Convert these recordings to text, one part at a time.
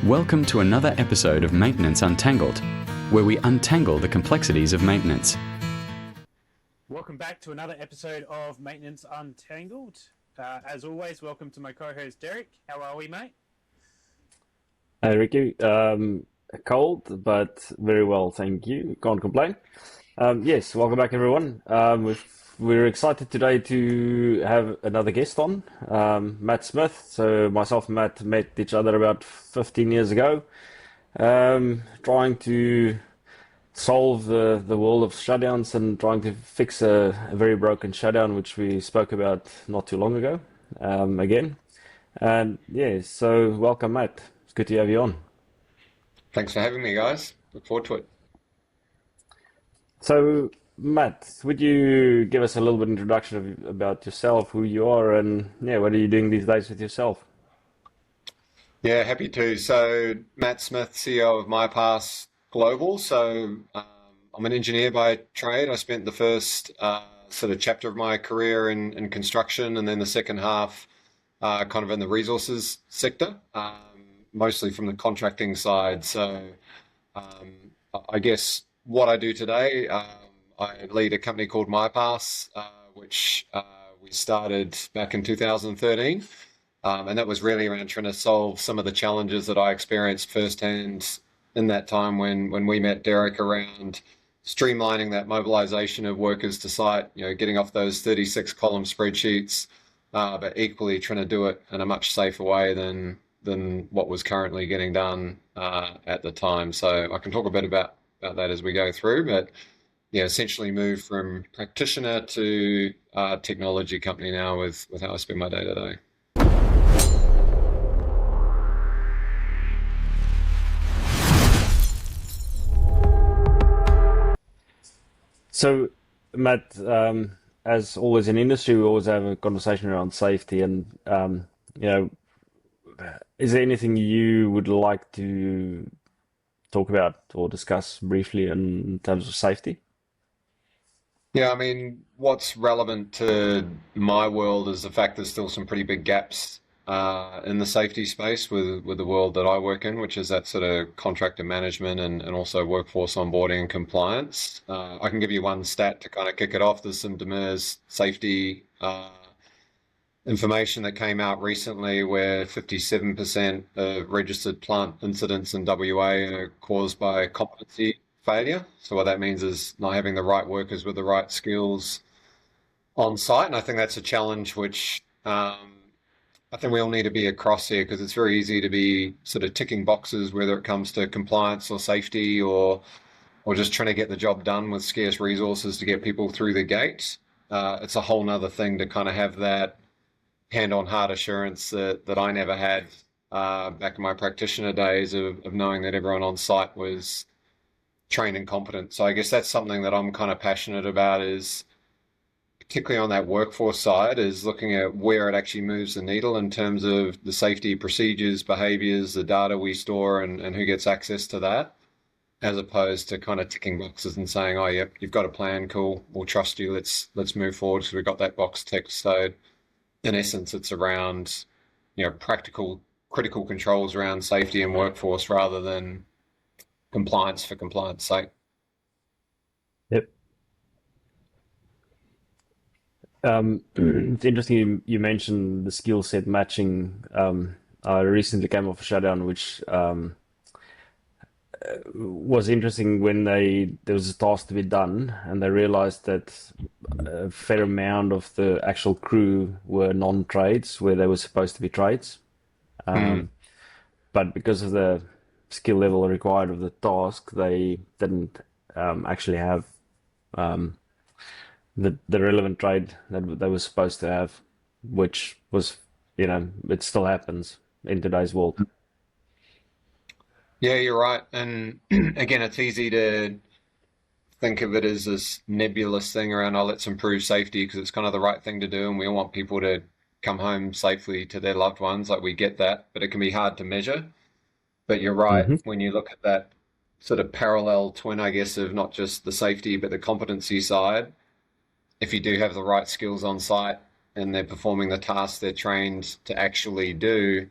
Welcome to another episode of Maintenance Untangled, where we untangle the complexities of maintenance. Welcome back to another episode of Maintenance Untangled. As always, welcome to my co-host Derick. How are we, mate? Hi, Ricky. Cold, but very well, thank you. Can't complain. Yes, welcome back, everyone. We're excited today to have another guest on, Matt Smith. So myself and Matt met each other about 15 years ago, trying to solve the world of shutdowns and trying to fix a very broken shutdown, which we spoke about not too long ago, again. And yeah, so welcome, Matt. It's good to have you on. Thanks for having me, guys. Look forward to it. So, Matt, would you give us a little bit introduction about yourself, who you are, and yeah, what are you doing these days with yourself? Yeah, happy to. So, Matt Smith, CEO of MyPass Global. So, I'm an engineer by trade. I spent the first sort of chapter of my career in construction, and then the second half kind of in the resources sector, mostly from the contracting side. So, I guess what I do today, I lead a company called MyPass, which we started back in 2013. And that was really around trying to solve some of the challenges that I experienced firsthand in that time when we met Derick around streamlining that mobilization of workers to site, getting off those 36 column spreadsheets, but equally trying to do it in a much safer way than what was currently getting done at the time. So I can talk a bit about that as we go through, but essentially moved from practitioner to technology company now with how I spend my day to day. So, Matt, as always in industry, we always have a conversation around safety, and is there anything you would like to talk about or discuss briefly in terms of safety? Yeah, I mean, what's relevant to my world is the fact there's still some pretty big gaps in the safety space with the world that I work in, which is that sort of contractor management and also workforce onboarding and compliance. I can give you one stat to kind of kick it off. There's some DEMIRS safety information that came out recently where 57% of registered plant incidents in WA are caused by competency failure. So what that means is not having the right workers with the right skills on site. And I think that's a challenge which I think we all need to be across here, because it's very easy to be sort of ticking boxes, whether it comes to compliance or safety or just trying to get the job done with scarce resources to get people through the gate. It's a whole nother thing to kind of have that hand-on heart assurance that I never had back in my practitioner days of knowing that everyone on site was trained and competent. So I guess that's something that I'm kind of passionate about, is particularly on that workforce side, is looking at where it actually moves the needle in terms of the safety procedures, behaviors, the data we store and who gets access to that, as opposed to kind of ticking boxes and saying, oh, yep, you've got a plan, cool, we'll trust you, let's move forward because we've got that box ticked. So in essence, it's around, practical, critical controls around safety and workforce rather than compliance for compliance sake. Yep. It's interesting you mentioned the skill set matching. I recently came off a shutdown, which was interesting when there was a task to be done, and they realized that a fair amount of the actual crew were non-trades where they were supposed to be trades. But because of the skill level required of the task, they didn't actually have the relevant trade that they were supposed to have, which was, it still happens in today's world. Yeah, you're right. And again, it's easy to think of it as this nebulous thing around, oh, let's improve safety because it's kind of the right thing to do and we all want people to come home safely to their loved ones. Like, we get that, but it can be hard to measure. But you're right, when you look at that sort of parallel twin, I guess, of not just the safety, but the competency side, if you do have the right skills on site and they're performing the tasks they're trained to actually do,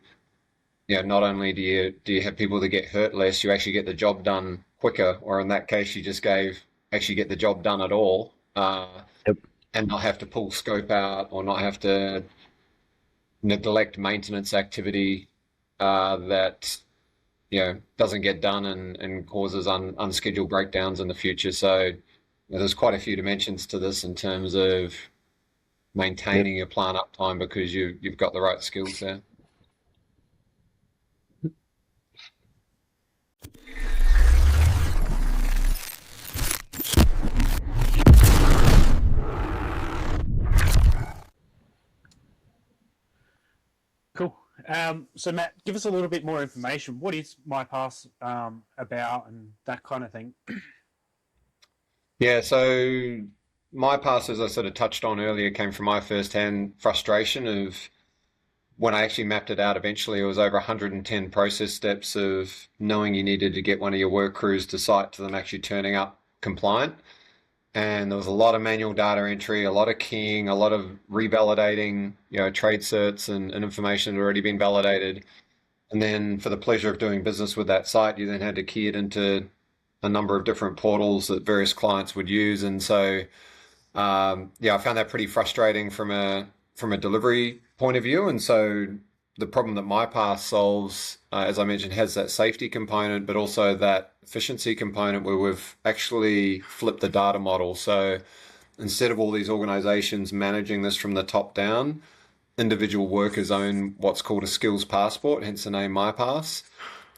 not only do you have people that get hurt less, you actually get the job done quicker, or in that case, you just actually get the job done at all, Yep. and not have to pull scope out or not have to neglect maintenance activity that doesn't get done and causes unscheduled breakdowns in the future. So there's quite a few dimensions to this in terms of Yep. maintaining your plant uptime because you've got the right skills there. Cool. So Matt, give us a little bit more information. What is MyPass about and that kind of thing? Yeah, so my past, as I sort of touched on earlier, came from my first-hand frustration of when I actually mapped it out eventually, it was over 110 process steps of knowing you needed to get one of your work crews to site to them actually turning up compliant. And there was a lot of manual data entry, a lot of keying, a lot of revalidating, trade certs and information that had already been validated. And then for the pleasure of doing business with that site, you then had to key it into a number of different portals that various clients would use. And so, I found that pretty frustrating from a delivery point of view. And so the problem that MyPass solves, as I mentioned, has that safety component, but also that efficiency component where we've actually flipped the data model. So instead of all these organizations managing this from the top down, individual workers own what's called a skills passport, hence the name MyPass.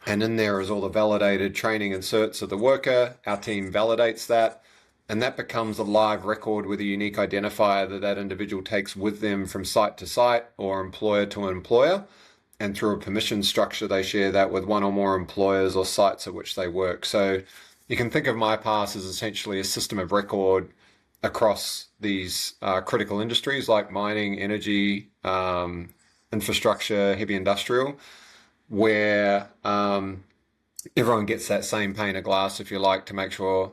And in there is all the validated training and certs of the worker. Our team validates that. And that becomes a live record with a unique identifier that individual takes with them from site to site or employer to employer. And through a permission structure, they share that with one or more employers or sites at which they work. So you can think of MyPass as essentially a system of record across these critical industries like mining, energy, infrastructure, heavy industrial, where everyone gets that same pane of glass, if you like, to make sure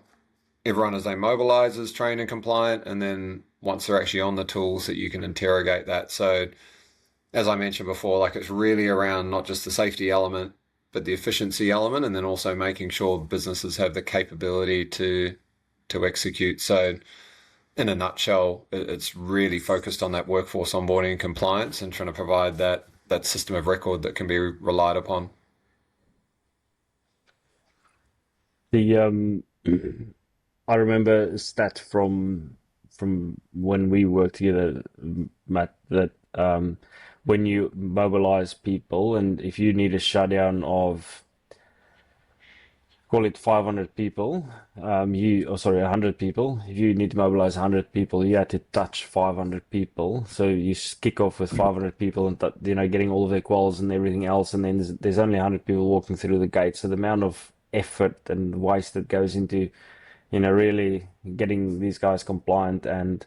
everyone as they mobilize is trained and compliant, and then once they're actually on the tools that you can interrogate that. So as I mentioned before, like it's really around not just the safety element, but the efficiency element, and then also making sure businesses have the capability to execute. So in a nutshell, it's really focused on that workforce onboarding and compliance and trying to provide that system of record that can be relied upon. The I remember a stat from when we worked together, Matt, that when you mobilize people and if you need a shutdown of call it 500 people, 100 people. If you need to mobilize 100 people, you had to touch 500 people. So you kick off with 500 people and getting all of their quals and everything else, and then there's only 100 people walking through the gate. So the amount of effort and waste that goes into really getting these guys compliant and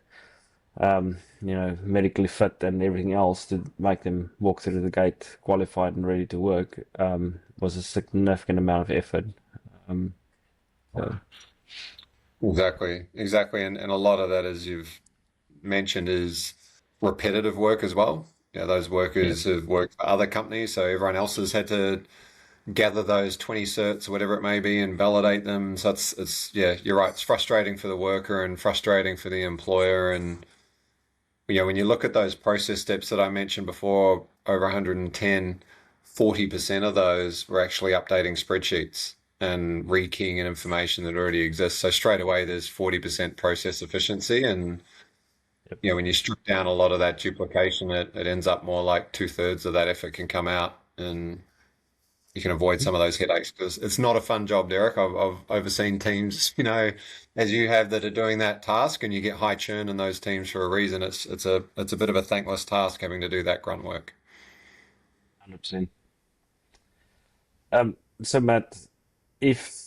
medically fit and everything else to make them walk through the gate qualified and ready to work was a significant amount of effort. Um, so, Exactly. And a lot of that, as you've mentioned, is repetitive work as well. Those yeah, workers have worked for other companies, so everyone else has had to gather those 20 certs or whatever it may be and validate them. So you're right. It's frustrating for the worker and frustrating for the employer. And when you look at those process steps that I mentioned before, over 110, 40% of those were actually updating spreadsheets and rekeying in information that already exists. So straight away, there's 40% process efficiency. And yep. when you strip down a lot of that duplication, it ends up more like 2/3 of that effort can come out, and you can avoid some of those headaches because it's not a fun job, Derick. I've overseen teams, as you have, that are doing that task, and you get high churn in those teams for a reason. It's a bit of a thankless task having to do that grunt work. 100%. So Matt, if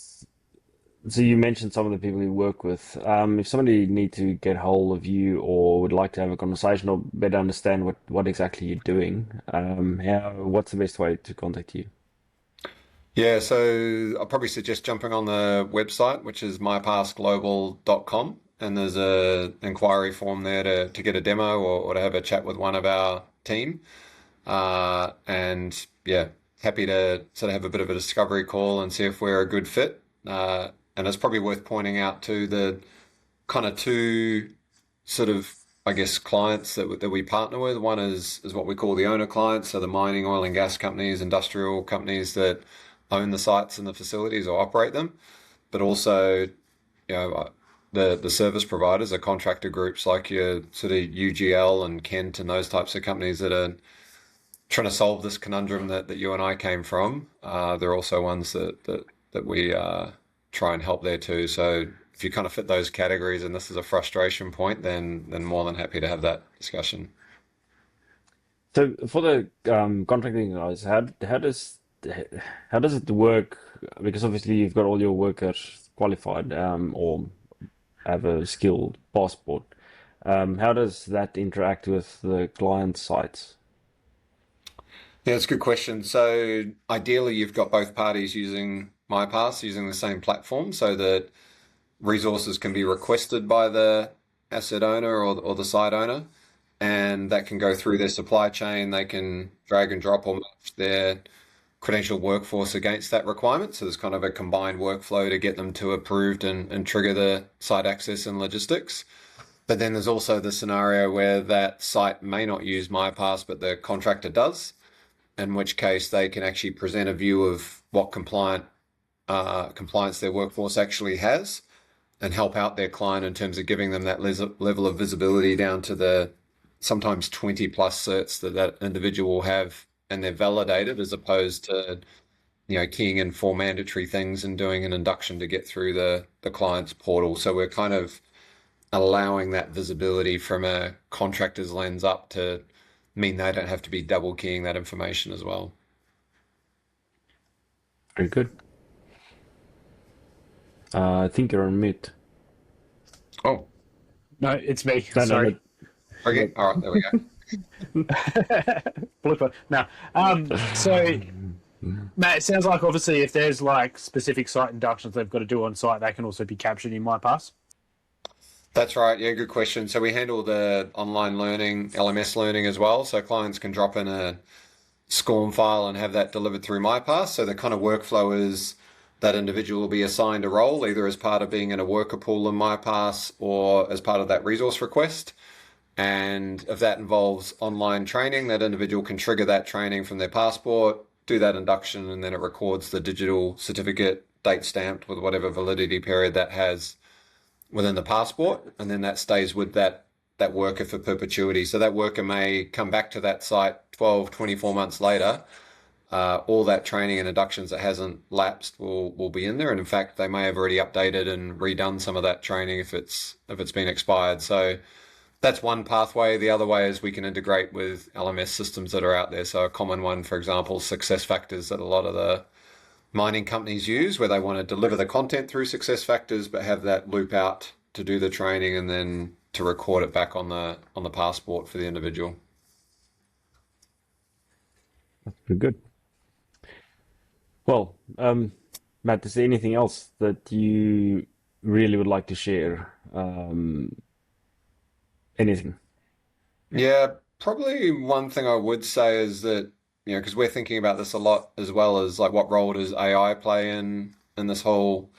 so, you mentioned some of the people you work with. If somebody need to get hold of you or would like to have a conversation or better understand what exactly you're doing, what's the best way to contact you? Yeah, so I'll probably suggest jumping on the website, which is mypassglobal.com, and there's a inquiry form there to get a demo or to have a chat with one of our team. And yeah, happy to sort of have a bit of a discovery call and see if we're a good fit. And it's probably worth pointing out too the kind of two sort of, I guess, clients that we partner with. One is what we call the owner clients, so the mining, oil and gas companies, industrial companies that own the sites and the facilities or operate them, but also, the service providers are contractor groups like your sort of UGL and Kent and those types of companies that are trying to solve this conundrum that you and I came from. They're also ones that we try and help there too. So if you kind of fit those categories and this is a frustration point, then more than happy to have that discussion. So for the contracting guys, how does it work? Because obviously you've got all your workers qualified or have a skilled passport. How does that interact with the client sites? Yeah, it's a good question. So ideally, you've got both parties using MyPass, using the same platform, so that resources can be requested by the asset owner or the site owner, and that can go through their supply chain. They can drag and drop or match their credential workforce against that requirement. So there's kind of a combined workflow to get them to approved and trigger the site access and logistics. But then there's also the scenario where that site may not use MyPass, but the contractor does, in which case they can actually present a view of what compliance their workforce actually has and help out their client in terms of giving them that level of visibility down to the sometimes 20 plus certs that individual will have, and they're validated, as opposed to keying in 4 mandatory things and doing an induction to get through the client's portal. So we're kind of allowing that visibility from a contractor's lens up to mean they don't have to be double keying that information as well. Very good. I think you're on mute. Oh, No, it's me. No, Sorry. okay. All right, there we go. Blooper. No. So, Matt, it sounds like obviously if there's like specific site inductions they've got to do on site, they can also be captured in MyPass. That's right. Yeah, good question. So we handle the online learning, LMS learning as well. So clients can drop in a SCORM file and have that delivered through MyPass. So the kind of workflow is that individual will be assigned a role, either as part of being in a worker pool in MyPass or as part of that resource request. And if that involves online training, that individual can trigger that training from their passport, do that induction, and then it records the digital certificate, date stamped with whatever validity period that has within the passport, and then that stays with that worker for perpetuity. So that worker may come back to that site 12, 24 months later. All that training and inductions that hasn't lapsed will be in there, and in fact they may have already updated and redone some of that training if it's been expired. So that's one pathway. The other way is we can integrate with LMS systems that are out there. So a common one, for example, SuccessFactors, that a lot of the mining companies use, where they want to deliver the content through SuccessFactors, but have that loop out to do the training and then to record it back on the passport for the individual. That's pretty good. Well, Matt, is there anything else that you really would like to share? Anything? Yeah, probably one thing I would say is that, because we're thinking about this a lot, as well as like what role does AI play in this whole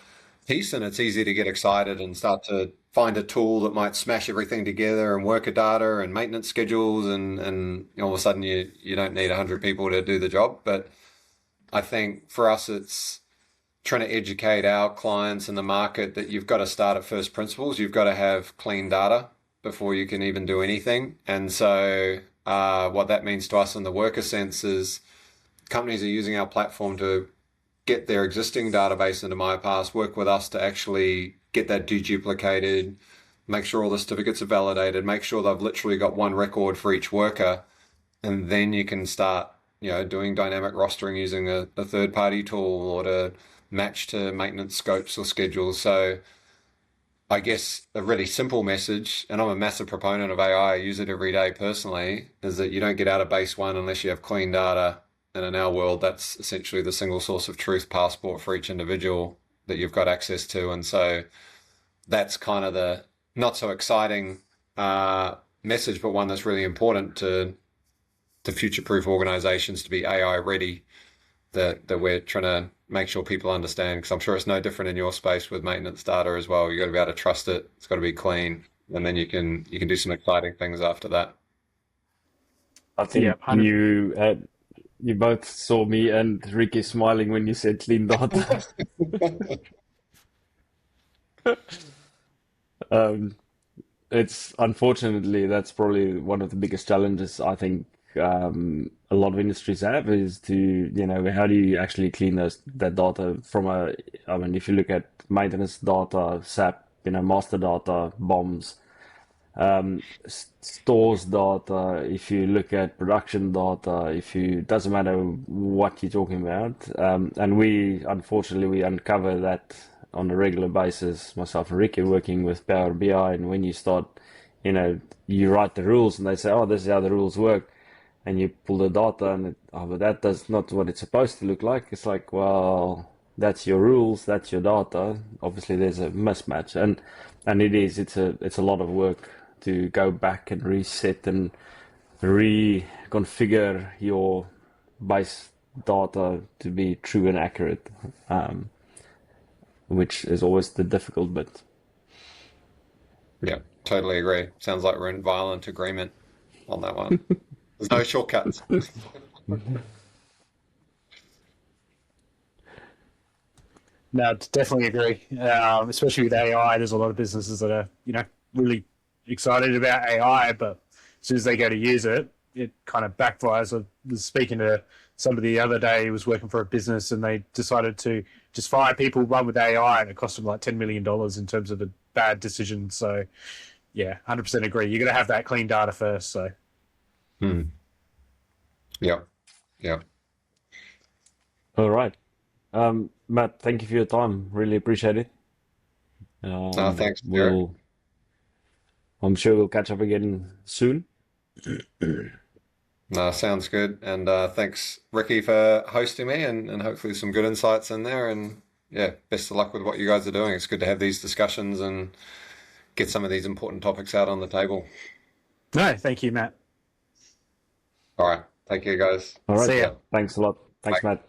piece, and it's easy to get excited and start to find a tool that might smash everything together and worker data and maintenance schedules, and all of a sudden you don't need 100 people to do the job. But I think for us it's trying to educate our clients and the market that you've got to start at first principles. You've got to have clean data before you can even do anything. And so what that means to us in the worker sense is companies are using our platform to get their existing database into MyPass, work with us to actually get that deduplicated, make sure all the certificates are validated, make sure they've literally got one record for each worker, and then you can start doing dynamic rostering using a third-party tool or to match to maintenance scopes or schedules. So I guess a really simple message, and I'm a massive proponent of AI, I use it every day personally, is that you don't get out of base one unless you have clean data. And in our world, that's essentially the single source of truth passport for each individual that you've got access to. And so that's kind of the not so exciting message, but one that's really important to future-proof organizations to be AI ready. that we're trying to make sure people understand, because I'm sure it's no different in your space with maintenance data as well. You got to be able to trust it. It's got to be clean, and then you can do some exciting things after that. I Yeah, think you both saw me and Ricky smiling when you said clean data. Um, it's unfortunately that's probably one of the biggest challenges I think a lot of industries have is to, how do you actually clean that data from I mean, if you look at maintenance data, SAP, master data, bombs, stores data, if you look at production data, doesn't matter what you're talking about. And unfortunately, we uncover that on a regular basis, myself and Ricky working with Power BI. And when you start, you write the rules and they say, oh, this is how the rules work. And you pull the data and, but that does not what it's supposed to look like. It's like, well, that's your rules, that's your data. Obviously, there's a mismatch, and it's a lot of work to go back and reset and reconfigure your base data to be true and accurate, which is always the difficult bit. Yeah, totally agree. Sounds like we're in violent agreement on that one. There's no shortcuts. No, definitely agree. Especially with AI, there's a lot of businesses that are, really excited about AI, but as soon as they go to use it, it kind of backfires. I was speaking to somebody the other day who was working for a business, and they decided to just fire people, run with AI, and it cost them like $10 million in terms of a bad decision. So, yeah, 100% agree. You're going to have that clean data first. So, Yeah, yeah. All right. Matt, thank you for your time. Really appreciate it. Thanks, Derick. I'm sure we'll catch up again soon. No, sounds good. And thanks, Ricky, for hosting me, and hopefully some good insights in there. And yeah, best of luck with what you guys are doing. It's good to have these discussions and get some of these important topics out on the table. no, thank you, Matt. All right. Take care, guys. All right. See ya. Thanks a lot. Thanks, Bye. Matt.